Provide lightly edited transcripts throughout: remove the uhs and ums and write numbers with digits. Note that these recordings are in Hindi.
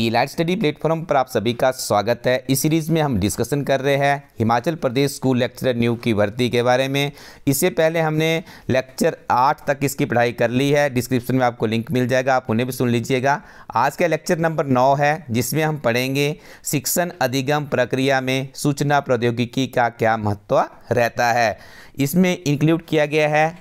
इलाइट स्टडी प्लेटफॉर्म पर आप सभी का स्वागत है। इस सीरीज़ में हम डिस्कशन कर रहे हैं Himachal Pradesh school lecturer new की भर्ती के बारे में। इससे पहले हमने लेक्चर 8 तक इसकी पढ़ाई कर ली है। डिस्क्रिप्शन में आपको लिंक मिल जाएगा, आप उन्हें भी सुन लीजिएगा। आज का लेक्चर नंबर 9 है, जिसमें हम पढ़ेंगे शिक्षण अधिगम प्रक्रिया में सूचना प्रौद्योगिकी का क्या महत्व रहता है। इसमें इंक्लूड किया गया है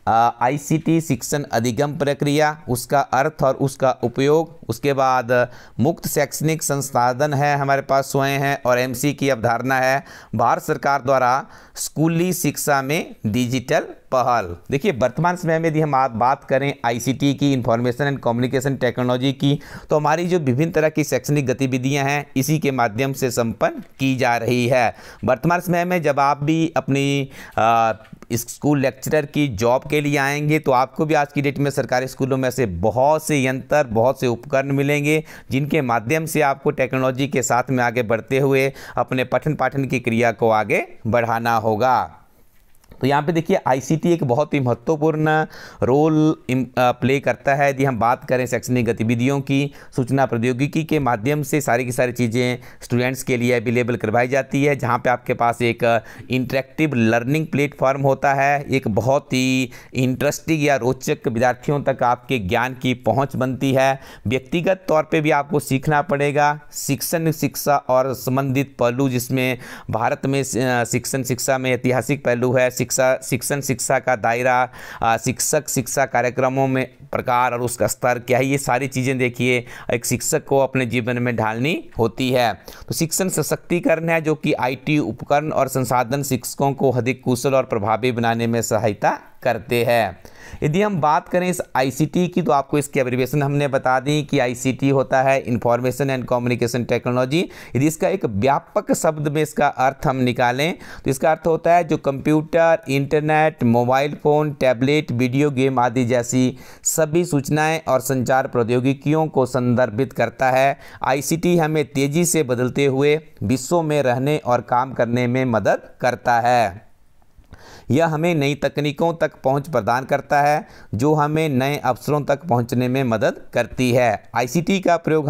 आईसीटी शिक्षण अधिगम प्रक्रिया, उसका अर्थ और उसका उपयोग। उसके बाद मुक्त शैक्षणिक संसाधन है, हमारे पास स्वयं है, और एमसी की अवधारणा है भारत सरकार द्वारा स्कूली शिक्षा में डिजिटल पहल। देखिए, वर्तमान समय में यदि हम बात करें आईसीटी की, इंफॉर्मेशन एंड कम्युनिकेशन टेक्नोलॉजी की, तो हमारी जो विभिन्न तरह की शैक्षणिक गतिविधियां हैं इसी के माध्यम से संपन्न की जा रही है। वर्तमान समय में जब आप भी अपनी स्कूल लेक्चरर की जॉब के लिए आएंगे तो आपको भी आज की डेट में सरकारी स्कूलों में से बहुत से यंत्र, बहुत से उपकरण मिलेंगे, जिनके माध्यम से आपको टेक्नोलॉजी के साथ में आगे बढ़ते हुए अपने पठन पाठन की क्रिया को आगे बढ़ाना होगा। तो यहाँ पे देखिए, आईसीटी एक बहुत ही महत्वपूर्ण रोल प्ले करता है। यदि हम बात करें शैक्षणिक गतिविधियों की, सूचना प्रौद्योगिकी के माध्यम से सारी की सारी चीज़ें स्टूडेंट्स के लिए अवेलेबल करवाई जाती है, जहाँ पे आपके पास एक इंटरेक्टिव लर्निंग प्लेटफॉर्म होता है, एक बहुत ही इंटरेस्टिंग या रोचक विद्यार्थियों तक आपके ज्ञान की पहुँच बनती है। व्यक्तिगत तौर पर भी आपको सीखना पड़ेगा शिक्षण शिक्षा और संबंधित पहलू, जिसमें भारत में शिक्षा में ऐतिहासिक पहलू है। शिक्षण शिक्षा का दायरा, शिक्षक शिक्षा कार्यक्रमों में प्रकार और उसका स्तर क्या है, ये सारी चीज़ें देखिए एक शिक्षक को अपने जीवन में ढालनी होती है। तो शिक्षण सशक्तिकरण है, जो कि आईटी उपकरण और संसाधन शिक्षकों को अधिक कुशल और प्रभावी बनाने में सहायता करते हैं। यदि हम बात करें इस आईसीटी की, तो आपको इसकी एब्रिविएशन हमने बता दी कि आईसीटी होता है इंफॉर्मेशन एंड कम्युनिकेशन टेक्नोलॉजी। यदि इसका एक व्यापक शब्द में इसका अर्थ हम निकालें तो इसका अर्थ होता है जो computer, internet, mobile phone, tablet, video game आदि जैसी सभी सूचनाएं और संचार प्रौद्योगिकियों को संदर्भित करता है। आईसीटी हमें तेज़ी से बदलते हुए विश्व में रहने और काम करने में मदद करता है। यह हमें नई तकनीकों तक पहुंच प्रदान करता है, जो हमें नए अवसरों तक पहुंचने में मदद करती है। आईसीटी का प्रयोग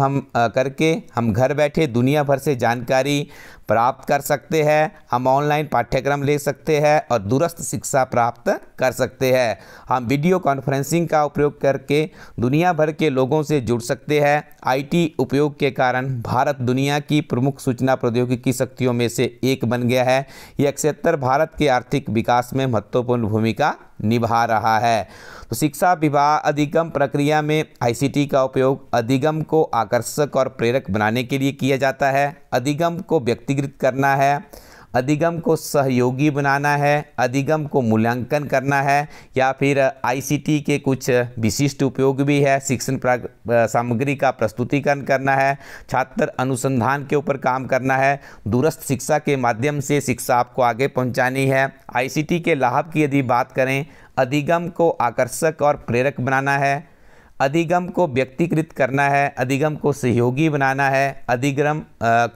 करके हम घर बैठे दुनिया भर से जानकारी प्राप्त कर सकते हैं, हम ऑनलाइन पाठ्यक्रम ले सकते हैं और दूरस्थ शिक्षा प्राप्त कर सकते हैं। हम वीडियो कॉन्फ्रेंसिंग का उपयोग करके दुनिया भर के लोगों से जुड़ सकते हैं। आईटी उपयोग के कारण भारत दुनिया की प्रमुख सूचना प्रौद्योगिकी शक्तियों में से एक बन गया है। यह क्षेत्र भारत के आर्थिक विकास में महत्वपूर्ण भूमिका निभा रहा है। तो शिक्षा विभाग अधिगम प्रक्रिया में आईसीटी का उपयोग अधिगम को आकर्षक और प्रेरक बनाने के लिए किया जाता है। अधिगम को व्यक्तिगत करना है, अधिगम को सहयोगी बनाना है, अधिगम को मूल्यांकन करना है, या फिर आईसीटी के कुछ विशिष्ट उपयोग भी है। शिक्षण सामग्री का प्रस्तुतिकरण करना है, छात्र अनुसंधान के ऊपर काम करना है, दूरस्थ शिक्षा के माध्यम से शिक्षा आपको आगे पहुंचानी है। आईसीटी के लाभ की यदि बात करें, अधिगम को आकर्षक और प्रेरक बनाना है, अधिगम को व्यक्तिकृत करना है, अधिगम को सहयोगी बनाना है, अधिगम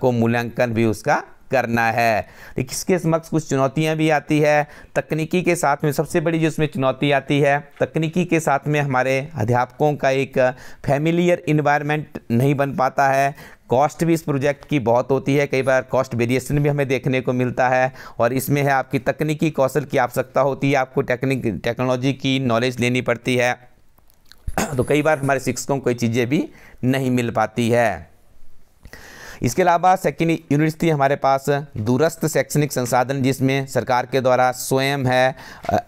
को मूल्यांकन भी उसका करना है। लेकिन इसके समक्ष कुछ चुनौतियां भी आती है। तकनीकी के साथ में सबसे बड़ी जो इसमें चुनौती आती है, तकनीकी के साथ में हमारे अध्यापकों का एक फैमिलियर इन्वायरमेंट नहीं बन पाता है। कॉस्ट भी इस प्रोजेक्ट की बहुत होती है, कई बार कॉस्ट वेरिएशन भी हमें देखने को मिलता है। और इसमें है आपकी तकनीकी कौशल की आवश्यकता होती है, आपको टेक्नोलॉजी की नॉलेज लेनी पड़ती है। तो कई बार हमारे शिक्षकों को ये चीज़ें भी नहीं मिल पाती है। इसके अलावा सेकेंड यूनिवर्सिटी हमारे पास दूरस्थ शैक्षणिक संसाधन, जिसमें सरकार के द्वारा स्वयं है,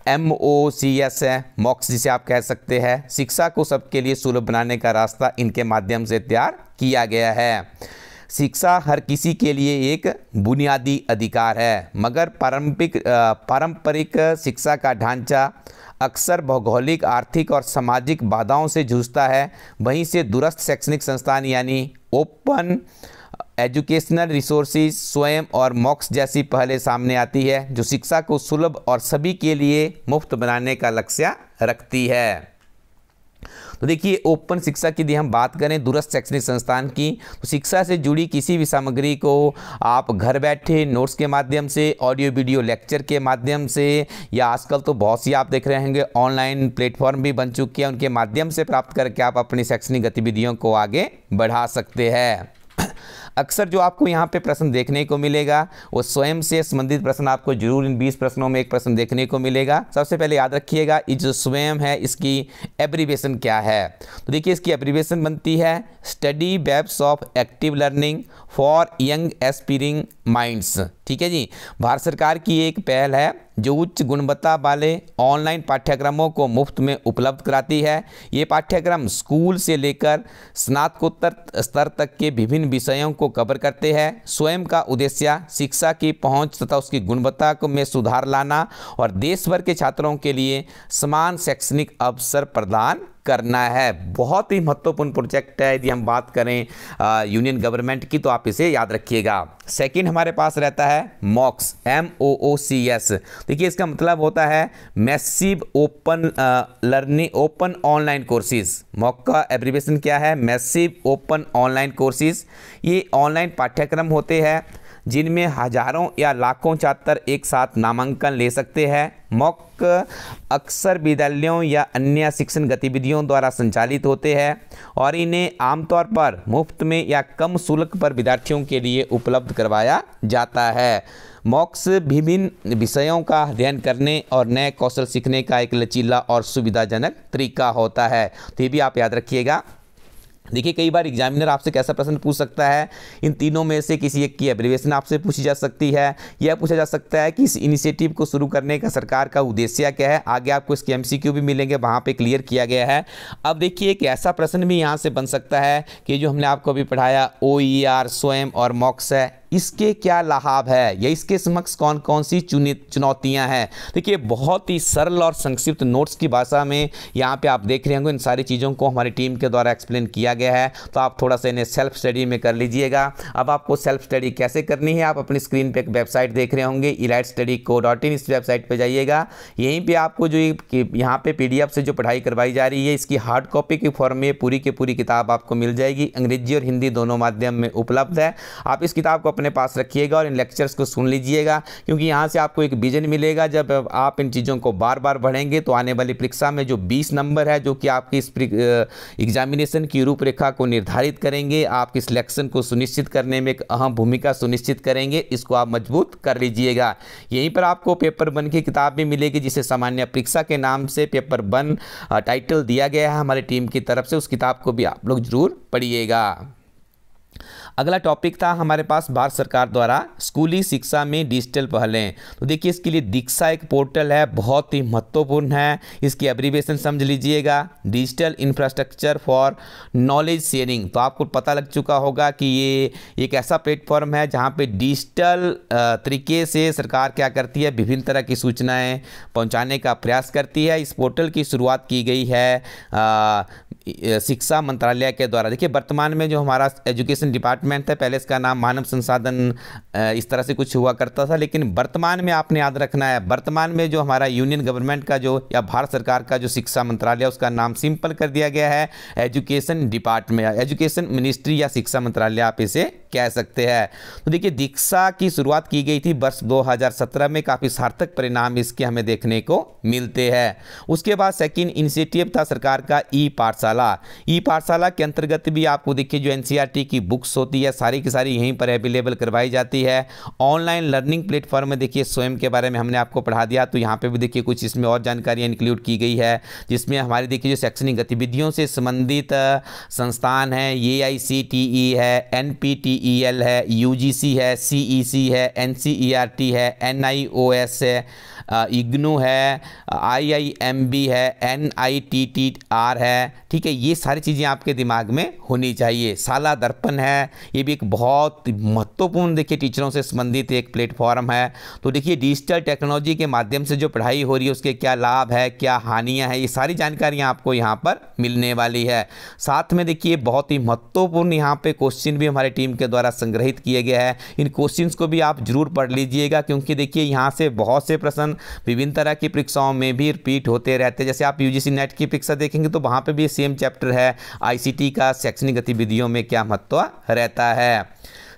MOOCs है, मॉक्स जिसे आप कह सकते हैं। शिक्षा को सबके लिए सुलभ बनाने का रास्ता इनके माध्यम से तैयार किया गया है। शिक्षा हर किसी के लिए एक बुनियादी अधिकार है, मगर पारंपरिक शिक्षा का ढांचा अक्सर भौगोलिक, आर्थिक और सामाजिक बाधाओं से जूझता है। वहीं से दूरस्थ शैक्षणिक संस्थान यानी ओपन एजुकेशनल रिसोर्सेज, स्वयं और मॉक्स जैसी पहले सामने आती है, जो शिक्षा को सुलभ और सभी के लिए मुफ्त बनाने का लक्ष्य रखती है। तो देखिए ओपन शिक्षा की यदि हम बात करें दूरस्थ शैक्षणिक संस्थान की, तो शिक्षा से जुड़ी किसी भी सामग्री को आप घर बैठे नोट्स के माध्यम से, ऑडियो वीडियो लेक्चर के माध्यम से, या आजकल तो बहुत सी आप देख रहे होंगे ऑनलाइन प्लेटफॉर्म भी बन चुके हैं, उनके माध्यम से प्राप्त करके आप अपनी शैक्षणिक गतिविधियों को आगे बढ़ा सकते हैं। अक्सर जो आपको यहाँ पे प्रश्न देखने को मिलेगा वो स्वयं से संबंधित प्रश्न आपको जरूर इन 20 प्रश्नों में एक प्रश्न देखने को मिलेगा। सबसे पहले याद रखिएगा ये जो स्वयं है इसकी एब्रीविएशन क्या है। तो देखिए इसकी एब्रीविएशन बनती है study webs of active learning for young aspiring minds. ठीक है जी, भारत सरकार की एक पहल है जो उच्च गुणवत्ता वाले ऑनलाइन पाठ्यक्रमों को मुफ्त में उपलब्ध कराती है। ये पाठ्यक्रम स्कूल से लेकर स्नातकोत्तर स्तर तक के विभिन्न विषयों को कवर करते हैं। स्वयं का उद्देश्य शिक्षा की पहुंच तथा उसकी गुणवत्ता में सुधार लाना और देश भर के छात्रों के लिए समान शैक्षणिक अवसर प्रदान करना है। बहुत ही महत्वपूर्ण प्रोजेक्ट है। यदि हम बात करें यूनियन गवर्नमेंट की तो आप इसे याद रखिएगा। सेकंड हमारे पास रहता है मॉक्स, MOOCS। देखिए इसका मतलब होता है massive open learning open online courses. Mock का एब्रीविएशन क्या है? Massive open online courses. ये ऑनलाइन पाठ्यक्रम होते हैं जिनमें हजारों या लाखों छात्र एक साथ नामांकन ले सकते हैं। मॉक अक्सर विद्यालयों या अन्य शिक्षण गतिविधियों द्वारा संचालित होते हैं और इन्हें आमतौर पर मुफ्त में या कम शुल्क पर विद्यार्थियों के लिए उपलब्ध करवाया जाता है। मॉक्स विभिन्न विषयों का अध्ययन करने और नए कौशल सीखने का एक लचीला और सुविधाजनक तरीका होता है। तो ये भी आप याद रखिएगा। देखिए कई बार एग्जामिनर आपसे कैसा प्रश्न पूछ सकता है, इन तीनों में से किसी एक की एब्रीविएशन आपसे पूछी जा सकती है। यह पूछा जा सकता है कि इस इनिशिएटिव को शुरू करने का सरकार का उद्देश्य क्या है। आगे आपको इसके MCQ भी मिलेंगे, वहाँ पे क्लियर किया गया है। अब देखिए एक ऐसा प्रश्न भी यहाँ से बन सकता है कि जो हमने आपको अभी पढ़ाया OER, स्वयं और मॉक्स है, इसके क्या लाभ है या इसके समक्ष कौन कौन सी चुनौतियां हैं। देखिए बहुत ही सरल और संक्षिप्त नोट्स की भाषा में यहाँ पे आप देख रहे होंगे इन सारी चीज़ों को हमारी टीम के द्वारा एक्सप्लेन किया गया है। तो आप थोड़ा सा इन्हें सेल्फ स्टडी में कर लीजिएगा। अब आपको सेल्फ स्टडी कैसे करनी है, आप अपनी स्क्रीन पे एक वेबसाइट देख रहे होंगे elitestudyco.in। इस वेबसाइट पर जाइएगा। यहीं पर आपको जो यहाँ पे PDF से जो पढ़ाई करवाई जा रही है इसकी हार्ड कॉपी के फॉर्म में पूरी की पूरी किताब आपको मिल जाएगी। अंग्रेजी और हिंदी दोनों माध्यम में उपलब्ध है। आप इस किताब को अपने पास रखिएगा और इन लेक्चर्स को सुन लीजिएगा, क्योंकि यहाँ से आपको एक विजन मिलेगा। जब आप इन चीज़ों को बार बार पढ़ेंगे तो आने वाली परीक्षा में जो 20 नंबर है जो कि आपकी इस एग्जामिनेशन की रूपरेखा को निर्धारित करेंगे, आपके सिलेक्शन को सुनिश्चित करने में एक अहम भूमिका सुनिश्चित करेंगे। इसको आप मजबूत कर लीजिएगा। यहीं पर आपको पेपर 1 की किताब भी मिलेगी जिसे सामान्य परीक्षा के नाम से पेपर 1 टाइटल दिया गया है हमारी टीम की तरफ से। उस किताब को भी आप लोग जरूर पढ़िएगा। अगला टॉपिक था हमारे पास भारत सरकार द्वारा स्कूली शिक्षा में डिजिटल पहलें। तो देखिए इसके लिए दीक्षा एक पोर्टल है, बहुत ही महत्वपूर्ण है। इसकी एब्रीविएशन समझ लीजिएगा, digital infrastructure for knowledge sharing. तो आपको पता लग चुका होगा कि ये एक ऐसा प्लेटफॉर्म है जहाँ पे डिजिटल तरीके से सरकार क्या करती है, विभिन्न तरह की सूचनाएँ पहुँचाने का प्रयास करती है। इस पोर्टल की शुरुआत की गई है शिक्षा मंत्रालय के द्वारा। देखिए वर्तमान में जो हमारा एजुकेशन डिपार्टमेंट है, पहले इसका नाम मानव संसाधन इस तरह से कुछ हुआ करता था, लेकिन वर्तमान में आपने याद रखना है, वर्तमान में जो हमारा यूनियन गवर्नमेंट का जो या भारत सरकार का जो शिक्षा मंत्रालय है उसका नाम सिंपल कर दिया गया है एजुकेशन डिपार्टमेंट, एजुकेशन मिनिस्ट्री या शिक्षा मंत्रालय आप इसे कह सकते हैं। तो देखिए दीक्षा की शुरुआत की गई थी वर्ष 2017 में। काफ़ी सार्थक परिणाम इसके हमें देखने को मिलते हैं। उसके बाद सेकंड इनिशिएटिव था सरकार का ई पाठशाला के अंतर्गत भी आपको देखिए जो NCERT की बुक्स होती है सारी की सारी यहीं पर अवेलेबल करवाई जाती है। ऑनलाइन लर्निंग प्लेटफॉर्म में देखिए स्वयं के बारे में हमने आपको पढ़ा दिया, तो यहाँ पे भी देखिए कुछ इसमें और जानकारियाँ इंक्लूड की गई है, जिसमें हमारी देखिए जो शैक्षणिक गतिविधियों से संबंधित संस्थान है AICTE है, NPTEL है, UGC है, CEC है, NCERT है, NIOS है, IGNOU है, IIMB है, NITTR है। ठीक है, ये सारी चीज़ें आपके दिमाग में होनी चाहिए। शाला दर्पण है, ये भी एक बहुत महत्वपूर्ण देखिए टीचरों से संबंधित एक प्लेटफॉर्म है। तो देखिए डिजिटल टेक्नोलॉजी के माध्यम से जो पढ़ाई हो रही है उसके क्या लाभ है, क्या हानियां हैं, ये सारी जानकारियां आपको यहाँ पर मिलने वाली है। साथ में देखिए बहुत ही महत्वपूर्ण यहाँ पे क्वेश्चन भी हमारी टीम के द्वारा संग्रहित किए गए हैं। इन क्वेश्चंस को भी आप जरूर पढ़ लीजिएगा, क्योंकि देखिए यहाँ से बहुत से प्रश्न विभिन्न तरह की परीक्षाओं में भी रिपीट होते रहते हैं। जैसे आप UGC नेट की परीक्षा देखेंगे तो वहाँ पे भी सेम चैप्टर है आईसीटी का शैक्षणिक गतिविधियों में क्या महत्व रहता है।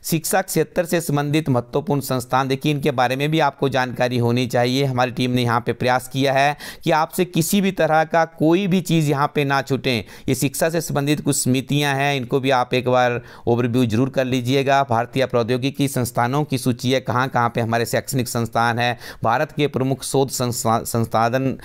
शिक्षा क्षेत्र से संबंधित महत्वपूर्ण संस्थान, देखिए इनके बारे में भी आपको जानकारी होनी चाहिए। हमारी टीम ने यहाँ पे प्रयास किया है कि आपसे किसी भी तरह का कोई भी चीज़ यहाँ पे ना छूटें। ये शिक्षा से संबंधित कुछ समितियाँ हैं, इनको भी आप एक बार ओवरव्यू जरूर कर लीजिएगा। भारतीय प्रौद्योगिकी संस्थानों की सूची है, कहाँ कहाँ पे हमारे शैक्षणिक संस्थान है, भारत के प्रमुख शोध संस्थान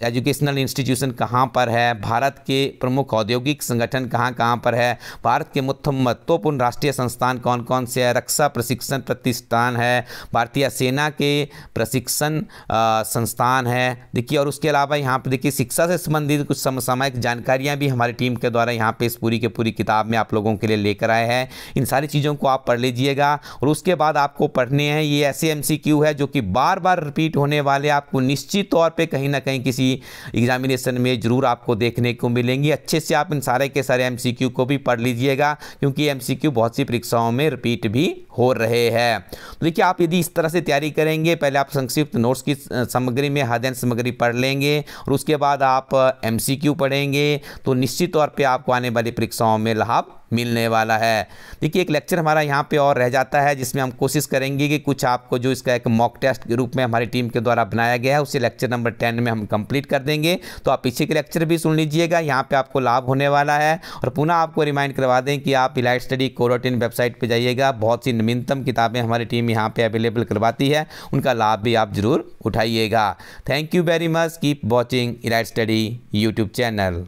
एजुकेशनल इंस्टीट्यूशन कहाँ पर है, भारत के प्रमुख औद्योगिक संगठन कहाँ कहाँ पर है, भारत के महत्वपूर्ण राष्ट्रीय संस्थान कौन कौन से है, रक्षा प्रशिक्षण प्रतिष्ठान है, भारतीय सेना के प्रशिक्षण संस्थान है। देखिए और उसके अलावा यहाँ पे देखिए शिक्षा से संबंधित कुछ समसामयिक जानकारियाँ भी हमारी टीम के द्वारा यहाँ पे इस पूरी के पूरी किताब में आप लोगों के लिए लेकर आए हैं। इन सारी चीज़ों को आप पढ़ लीजिएगा और उसके बाद आपको पढ़ने हैं ये ऐसे एमसीक्यू है जो कि बार बार रिपीट होने वाले, आपको निश्चित तौर पर कहीं ना कहीं किसी एग्जामिनेशन में जरूर आपको देखने को मिलेंगी। अच्छे से आप इन सारे के सारे एमसीक्यू को भी पढ़ लीजिएगा क्योंकि एमसीक्यू बहुत सी परीक्षाओं में रिपीट भी हो रहे हैं। तो देखिए आप यदि इस तरह से तैयारी करेंगे, पहले आप संक्षिप्त नोट्स की सामग्री में अध्ययन सामग्री पढ़ लेंगे और उसके बाद आप एमसीक्यू पढ़ेंगे तो निश्चित तौर पे आपको आने वाली परीक्षाओं में लाभ मिलने वाला है। देखिए एक लेक्चर हमारा यहाँ पे और रह जाता है जिसमें हम कोशिश करेंगे कि कुछ आपको जो इसका एक मॉक टेस्ट के रूप में हमारी टीम के द्वारा बनाया गया है उसे लेक्चर नंबर 10 में हम कंप्लीट कर देंगे। तो आप पीछे के लेक्चर भी सुन लीजिएगा, यहाँ पे आपको लाभ होने वाला है। और पुनः आपको रिमाइंड करवा दें कि आप इलाइट स्टडी को.इन वेबसाइट पर जाइएगा, बहुत सी नवीनतम किताबें हमारी टीम यहाँ पे अवेलेबल करवाती है, उनका लाभ भी आप जरूर उठाइएगा। Thank you very much, keep watching elite study YouTube channel.